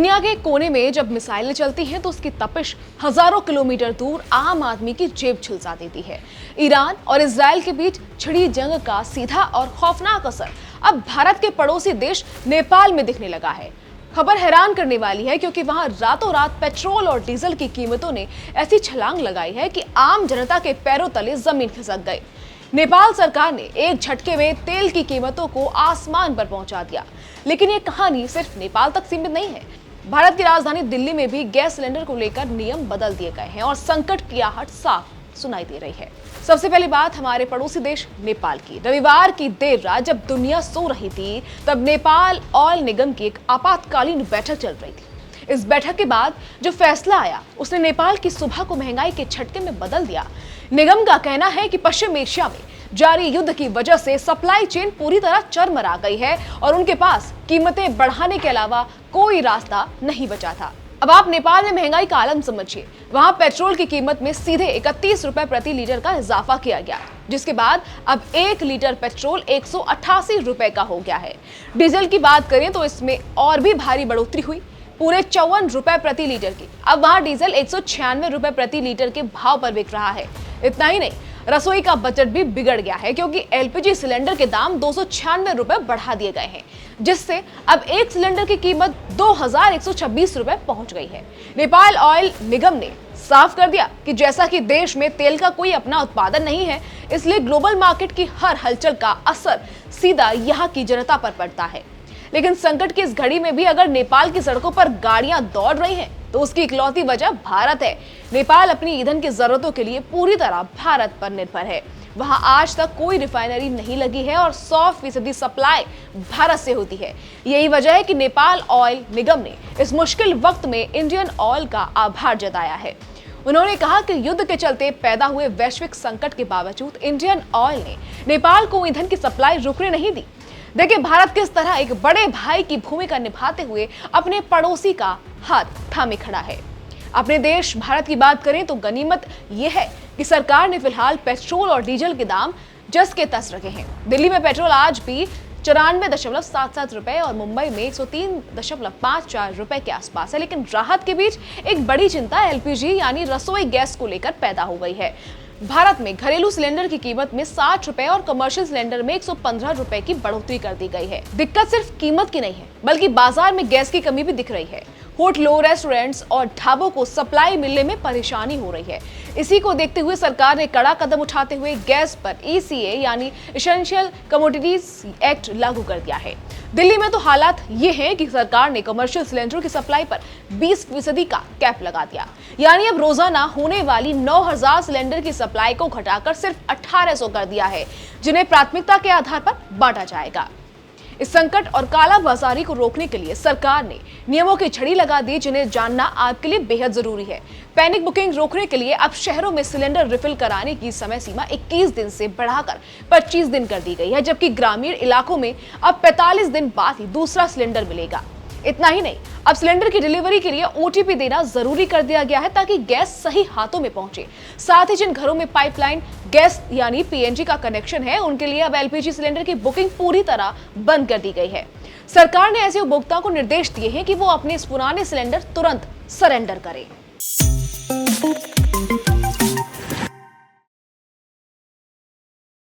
दुनिया के कोने में जब मिसाइलें चलती हैं तो उसकी तपिश हजारों किलोमीटर दूर आम आदमी की जेब झुलसा देती है। ईरान और इजराइल के बीच छिड़ी जंग का सीधा और खौफनाक असर अब भारत के पड़ोसी देश नेपाल में दिखने लगा है। खबर हैरान करने वाली है क्योंकि वहां रातों रात पेट्रोल और डीजल की कीमतों ने ऐसी छलांग लगाई है कि आम जनता के पैरों तले जमीन खिसक गई। नेपाल सरकार ने एक झटके में तेल की कीमतों को आसमान पर पहुंचा दिया। लेकिन ये कहानी सिर्फ नेपाल तक सीमित नहीं है। भारत की राजधानी दिल्ली में भी गैस सिलेंडर को लेकर नियम बदल दिए गए हैं और संकट की आहट साफ सुनाई दे रही है। सबसे पहली बात हमारे पड़ोसी देश नेपाल की। रविवार की देर रात जब दुनिया सो रही थी तब नेपाल ऑयल निगम की एक आपातकालीन बैठक चल रही थी। इस बैठक के बाद जो फैसला आया उसने नेपाल की सुबह को महंगाई के झटके में बदल दिया। निगम का कहना है कि पश्चिम एशिया में जारी युद्ध की वजह से सप्लाई चेन पूरी तरह चरमरा गई है और उनके पास कीमतें बढ़ाने के अलावा कोई रास्ता नहीं बचा था। अब आप नेपाल में महंगाई का आलम समझिए। वहां पेट्रोल की कीमत में सीधे 31 रुपए प्रति लीटर का इजाफा किया गया, जिसके बाद अब 1 लीटर पेट्रोल 188 रुपए का हो गया है। डीजल की बात करें तो इसमें और भी भारी बढ़ोतरी हुई, पूरे 54 रुपए प्रति लीटर की। अब वहां डीजल 196 रुपए प्रति लीटर के भाव पर बिक रहा है। इतना ही नहीं, रसोई का बजट भी बिगड़ गया है क्योंकि एलपीजी सिलेंडर के दाम 296 रुपए बढ़ा दिए गए हैं, जिससे अब एक सिलेंडर की कीमत 2126 रुपए पहुंच गई है। नेपाल ऑयल निगम ने साफ कर दिया कि जैसा कि देश में तेल का कोई अपना उत्पादन नहीं है, इसलिए ग्लोबल मार्केट की हर हलचल का असर सीधा यहाँ की जनता पर पड़ता है। लेकिन संकट की इस घड़ी में भी अगर नेपाल की सड़कों पर गाड़ियां दौड़ रही हैं तो उसकी इकलौती वजह भारत है। नेपाल अपनी ईंधन की जरूरतों के लिए पूरी तरह भारत पर निर्भर है। वहां आज तक कोई रिफाइनरी नहीं लगी है और 100% सप्लाई भारत से होती है। यही वजह है कि नेपाल ऑयल निगम ने इस मुश्किल वक्त में इंडियन ऑयल का आभार जताया है। उन्होंने कहा कि युद्ध के चलते पैदा हुए वैश्विक संकट के बावजूद इंडियन ऑयल ने नेपाल को ईंधन की सप्लाई रुकने नहीं दी। देखिए भारत किस तरह एक बड़े भाई की भूमिका निभाते हुए अपने पड़ोसी का हाथ थामे खड़ा है। अपने देश भारत की बात करें तो गनीमत यह है कि सरकार ने फिलहाल पेट्रोल और डीजल के दाम जस के तस रखे हैं। दिल्ली में पेट्रोल आज भी 94.77 रुपए और मुंबई में 103.54 रुपए के आसपास है। लेकिन राहत के बीच एक बड़ी चिंता एलपीजी यानी रसोई गैस को लेकर पैदा हो गई है। भारत में घरेलू सिलेंडर की कीमत में 60 रुपए और कमर्शियल सिलेंडर में 115 रुपए की बढ़ोतरी कर दी गई है। दिक्कत सिर्फ कीमत की नहीं है बल्कि बाजार में गैस की कमी भी दिख रही है। होटलों, रेस्टोरेंट्स और ढाबों को सप्लाई मिलने में परेशानी हो रही है। इसी को देखते हुए सरकार ने कड़ा कदम उठाते हुए गैस पर ECA यानी एसेंशियल कमोडिटीज एक्ट लागू कर दिया है। दिल्ली में तो हालात ये हैं कि सरकार ने कमर्शियल सिलेंडरों की सप्लाई पर 20% का कैप लगा दिया, यानी अब रोजाना होने वाली 9000 सिलेंडर की सप्लाई को घटाकर सिर्फ 1800 कर दिया है, जिन्हें प्राथमिकता के आधार पर बांटा जाएगा। इस संकट और काला बाजारी को रोकने के लिए सरकार ने नियमों की छड़ी लगा दी, जिन्हें जानना आपके लिए बेहद जरूरी है। पैनिक बुकिंग रोकने के लिए अब शहरों में सिलेंडर रिफिल कराने की समय सीमा 21 दिन से बढ़ाकर 25 दिन कर दी गई है, जबकि ग्रामीण इलाकों में अब 45 दिन बाद ही दूसरा सिलेंडर मिलेगा। इतना ही नहीं, अब सिलेंडर की डिलीवरी के लिए OTP देना जरूरी कर दिया गया है ताकि गैस सही हाथों में पहुंचे। साथ ही जिन घरों में पाइपलाइन गैस यानी PNG का कनेक्शन है उनके लिए अब LPG सिलेंडर की बुकिंग पूरी तरह बंद कर दी गई है। सरकार ने ऐसे उपभोक्ताओं को निर्देश दिए हैं कि वो अपने इस पुराने सिलेंडर तुरंत सरेंडर करें।